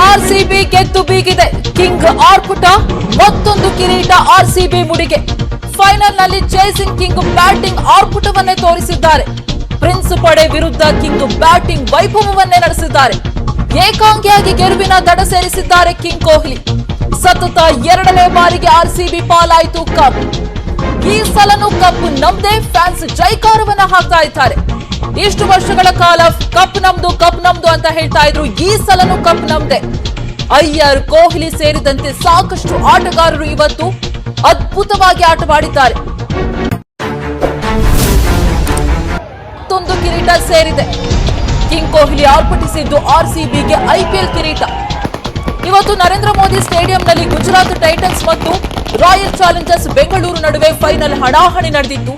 RCB ಗೆದ್ದು ಬೀಗಿದೆ. King ಆರ್ಭಟ ಮತ್ತೊಂದು ಕಿರೀಟ ಆರ್ಸಿಬಿ ಮುಡಿಗೆ. ಫೈನಲ್ ನಲ್ಲಿ ಚೇಸಿಂಗ್ ಕಿಂಗ್ ಬ್ಯಾಟಿಂಗ್ ಆರ್ಭಟವನ್ನೇ ತೋರಿಸಿದ್ದಾರೆ. ಪ್ರಿನ್ಸ್ ಪಡೆ ವಿರುದ್ಧ ಕಿಂಗ್ ಬ್ಯಾಟಿಂಗ್ ವೈಭವವನ್ನೇ ನಡೆಸಿದ್ದಾರೆ. ಏಕಾಂಗಿಯಾಗಿ ಗೆಲುವಿನ ದಡ ಸೇರಿಸಿದ್ದಾರೆ ಕಿಂಗ್ ಕೊಹ್ಲಿ. ಸತತ ಎರಡನೇ ಬಾರಿಗೆ ಆರ್ಸಿಬಿ ಪಾಲಾಯಿತು ಕಪ್. ಈ ಸಲನೂ ಕಪ್ ನಮ್ದೇ, ಫ್ಯಾನ್ಸ್ ಜೈಕಾರವನ್ನ ಹಾಕ್ತಾ ಇದ್ದಾರೆ. ಇಷ್ಟು ವರ್ಷಗಳ ಕಾಲ ಕಪ್ ನಮ್ದು ಅಂತ ಹೇಳ್ತಾ ಇದ್ರು. ಈ ಸಲನೂ ಕಪ್ ನಮ್ದೇ. ಅಯ್ಯರ್, ಕೊಹ್ಲಿ ಸೇರಿದಂತೆ ಸಾಕಷ್ಟು ಆಟಗಾರರು ಇವತ್ತು ಅದ್ಭುತವಾಗಿ ಆಟವಾಡಿದ್ದಾರೆ. ಮತ್ತೊಂದು ಕಿರೀಟ ಸೇರಿದೆ. ಕಿಂಗ್ ಕೊಹ್ಲಿ ಆರ್ಭಟಿಸಿದ್ದು ಆರ್ಸಿಬಿಗೆ ಐಪಿಎಲ್ ಕಿರೀಟ. ಇವತ್ತು ನರೇಂದ್ರ ಮೋದಿ ಸ್ಟೇಡಿಯಂನಲ್ಲಿ ಗುಜರಾತ್ ಟೈಟನ್ಸ್ ಮತ್ತು ರಾಯಲ್ ಚಾಲೆಂಜರ್ಸ್ ಬೆಂಗಳೂರು ನಡುವೆ ಫೈನಲ್ ಹಣಾಹಣಿ ನಡೆದಿತ್ತು.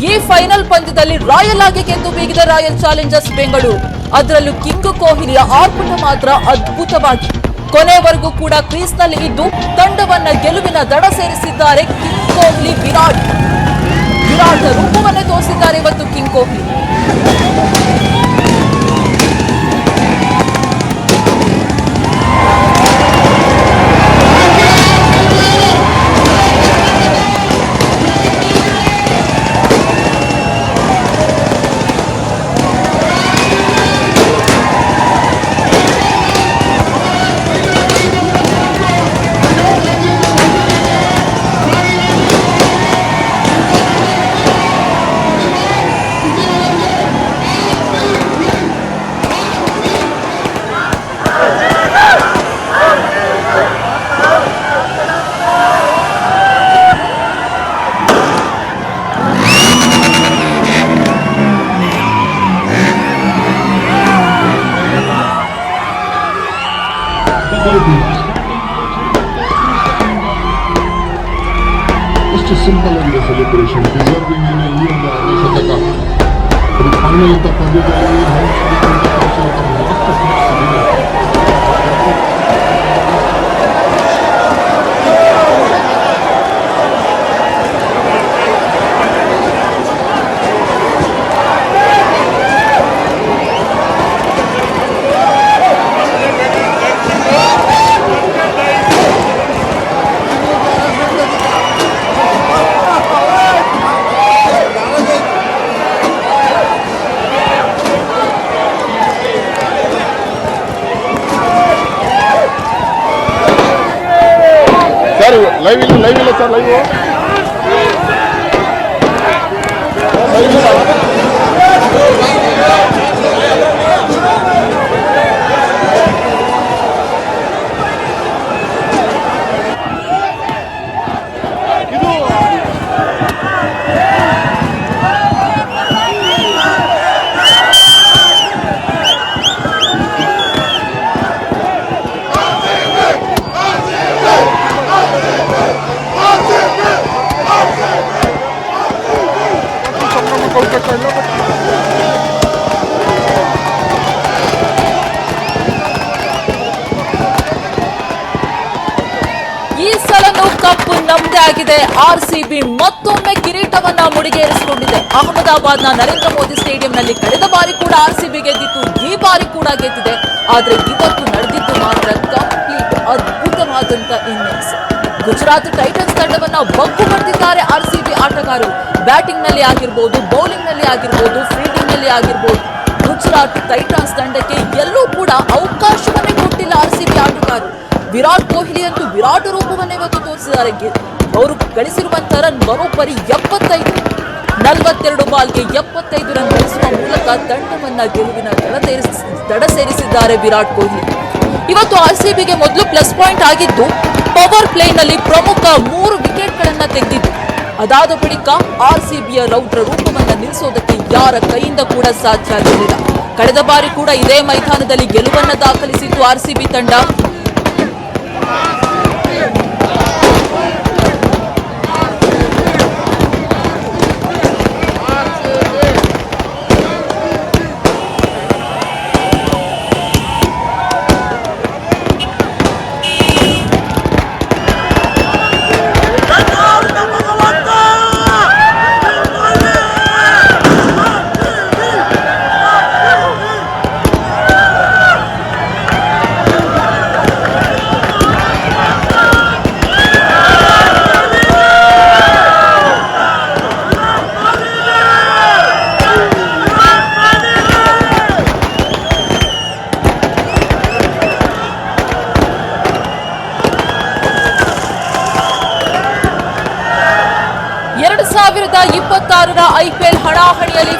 ಈ ಫೈನಲ್ ಪಂದ್ಯದಲ್ಲಿ ರಾಯಲ್ ಆಗಿ ಗೆದ್ದು ಬೀಗಿದೆ ರಾಯಲ್ ಚಾಲೆಂಜರ್ಸ್ ಬೆಂಗಳೂರು. ಅದರಲ್ಲೂ ಕಿಂಗ್ ಕೊಹ್ಲಿಯ ಆರ್ಭಟ ಮಾತ್ರ ಅದ್ಭುತವಾಗಿ ಕೊನೆವರೆಗೂ ಕೂಡ ಕ್ರೀಸ್ನಲ್ಲಿ ಇದ್ದು ತಂಡವನ್ನ ಗೆಲುವಿನ ದಡ ಸೇರಿಸಿದ್ದಾರೆ. ಕಿಂಗ್ ಕೊಹ್ಲಿ ವಿರಾಟ್ ರೂಪವನ್ನೇ ತೋರಿಸಿದ್ದಾರೆ ಇವತ್ತು king Kohli. Just a simple and a celebration, deserving in a year Shataka. For the final of the Pandya live ಇಲ್ಲ ಸರ್, ಲೈವ್ ಕಪ್ ನಮ್ದೇ ಆಗಿದೆ. ಆರ್ಸಿಬಿ ಮತ್ತೊಮ್ಮೆ ಕಿರೀಟವನ್ನ ಮುಡಿಗೇರಿಸಿಕೊಂಡಿದೆ. ಅಹಮದಾಬಾದ್ನ ನರೇಂದ್ರ ಮೋದಿ ಸ್ಟೇಡಿಯಂನಲ್ಲಿ ಕಳೆದ ಬಾರಿ ಕೂಡ ಆರ್ಸಿಬಿ ಗೆದ್ದಿತ್ತು, ಈ ಬಾರಿ ಕೂಡ ಗೆದ್ದಿದೆ. ಆದ್ರೆ ಇವತ್ತು ನಡೆದಿದ್ದು ಮಾತ್ರ ಕಂಪ್ಲೀಟ್ ಅದ್ಭುತವಾದಂತ ಇನ್ನಿಂಗ್ಸ್. ಗುಜರಾತ್ ಟೈಟನ್ಸ್ ತಂಡವನ್ನ ಬಗ್ಗು ಬಡ್ದಿದ್ದಾರೆ ಆರ್ಸಿಬಿ ಆಟಗಾರರು. ಬ್ಯಾಟಿಂಗ್ ನಲ್ಲಿ ಆಗಿರ್ಬೋದು, ಬೌಲಿಂಗ್ ನಲ್ಲಿ ಆಗಿರ್ಬೋದು, ಫೀಲ್ಡಿಂಗ್ ನಲ್ಲಿ ಆಗಿರ್ಬೋದು. ಗುಜರಾತ್ ಟೈಟನ್ಸ್ ತಂಡಕ್ಕೆ ಎಲ್ಲೂ ಕೂಡ ಅವಕಾಶವನ್ನೇ ಕೊಟ್ಟಿಲ್ಲ ಆರ್ಸಿಬಿ ಆಟಗಾರರು. ವಿರಾಟ್ ಕೊಹ್ಲಿ ಅಂತೂ ವಿರಾಟ್ ರೂಪವನ್ನೇ ಇವತ್ತು ತೋರಿಸಿದ್ದಾರೆ. ಅವರು ಗಳಿಸಿರುವಂತಹ ರನ್ ಬರೋಬ್ಬರಿ 42 ಬಾಲ್ಗೆ 75 ರನ್ ಗಳಿಸುವ ಮೂಲಕ ತಂಡವನ್ನ ಗೆಲುವಿನ ದಡ ಸೇರಿಸಿದ್ದಾರೆ ವಿರಾಟ್ ಕೊಹ್ಲಿ. ಇವತ್ತು ಆರ್ಸಿಬಿಗೆ ಮೊದಲು ಪ್ಲಸ್ ಪಾಯಿಂಟ್ ಆಗಿದ್ದು ಪವರ್ ಪ್ಲೇನಲ್ಲಿ ಪ್ರಮುಖ 3 ವಿಕೆಟ್ಗಳನ್ನ ತೆಗೆದಿದ್ದು. ಅದಾದ ಬಳಿಕ ಆರ್ಸಿಬಿಯ ರೌದ್ರ ರೂಪವನ್ನ ನಿಲ್ಲಿಸೋದಕ್ಕೆ ಯಾರ ಕೈಯಿಂದ ಕೂಡ ಸಾಧ್ಯ ಆಗಲಿಲ್ಲ. ಕಳೆದ ಬಾರಿ ಕೂಡ ಇದೇ ಮೈದಾನದಲ್ಲಿ ಗೆಲುವನ್ನ ದಾಖಲಿಸಿತ್ತು ಆರ್ಸಿಬಿ ತಂಡ. 2026ರ IPL ಹಣಾಹಣಿಯಲ್ಲಿ